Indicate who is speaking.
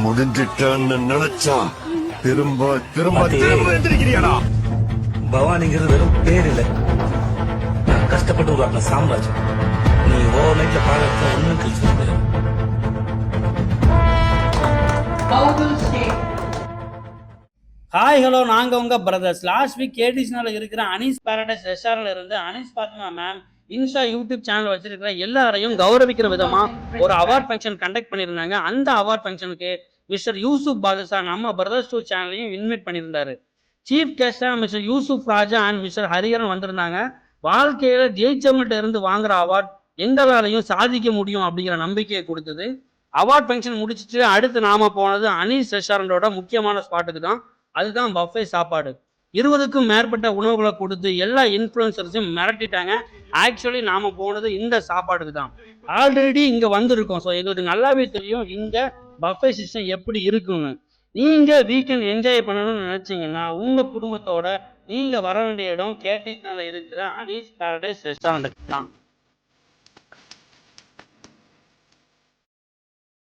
Speaker 1: முடிஞ்சிட்டேன்னு நினைச்சா திரும்ப திரும்ப திரும்ப எந்திரிக்கிறியாடா?
Speaker 2: பவானிங்கிறது வெறும் பேர் இல்ல, நான் கஷ்டப்பட்டு உருவாக்கின சாம்ராஜ்யம். நீ ஓவர் நைட்ல பாக்கிறத ஒண்ணும் கழிச்சு முடியாது.
Speaker 3: ஹாய் ஹலோ, நாங்கள் உங்கள் பிரதர்ஸ். லாஸ்ட் வீக் கேடிஸ்னால இருக்கிற அனீஸ் பேரடைஸ் ரெஸ்டாரண்ட்ல இருந்து Anees Fathima ma'am Insta YouTube channel வச்சிருக்கிற எல்லாரையும் கௌரவிக்கிற விதமாக ஒரு அவார்ட் ஃபங்க்ஷன் கண்டக்ட் பண்ணியிருந்தாங்க. அந்த அவார்ட் ஃபங்க்ஷனுக்கு மிஸ்டர் யூசுப் பாதுஷா நம்ம பிரதர்ஸ் டூ சேனலையும் இன்வைட் பண்ணியிருந்தாரு. சீஃப் கெஸ்டாக mister Yusuf Raja and mister Hariharan வந்திருந்தாங்க. வாழ்க்கையில் ஜெயிச்சவங்கள்ட்ட இருந்து வாங்குற அவார்ட் எங்களாலையும் சாதிக்க முடியும் அப்படிங்கிற நம்பிக்கையை கொடுத்தது. அவார்ட் ஃபங்க்ஷன் முடிச்சுட்டு அடுத்து நாம போனது அனீஸ் ரெஸ்டாரண்டோட முக்கியமான ஸ்பாட்டுக்கு தான். அதுதான் பஃபே சாப்பாடு. 20க்கும் மேற்பட்ட உணவுகளை கொடுத்து எல்லா இன்ஃப்ளூயன்சர்ஸையும் மிரட்டிட்டாங்க. ஆக்சுவலி நாம போனது இந்த சாப்பாடுக்கு தான். ஆல்ரெடி இங்க வந்திருக்கோம். ஸோ எங்களுக்கு நல்லாவே தெரியும் இங்க பஃபே சிஸ்டம் எப்படி இருக்குன்னு. நீங்க வீக்கெண்ட் என்ஜாய் பண்ணணும்னு நினைச்சீங்கன்னா உங்க குடும்பத்தோட நீங்க வர வேண்டிய இடம் கேட்டீங்கனால இருக்கிற அனீஸ் பேரடைஸ் ரெஸ்டாரண்ட்டுக்கு தான்.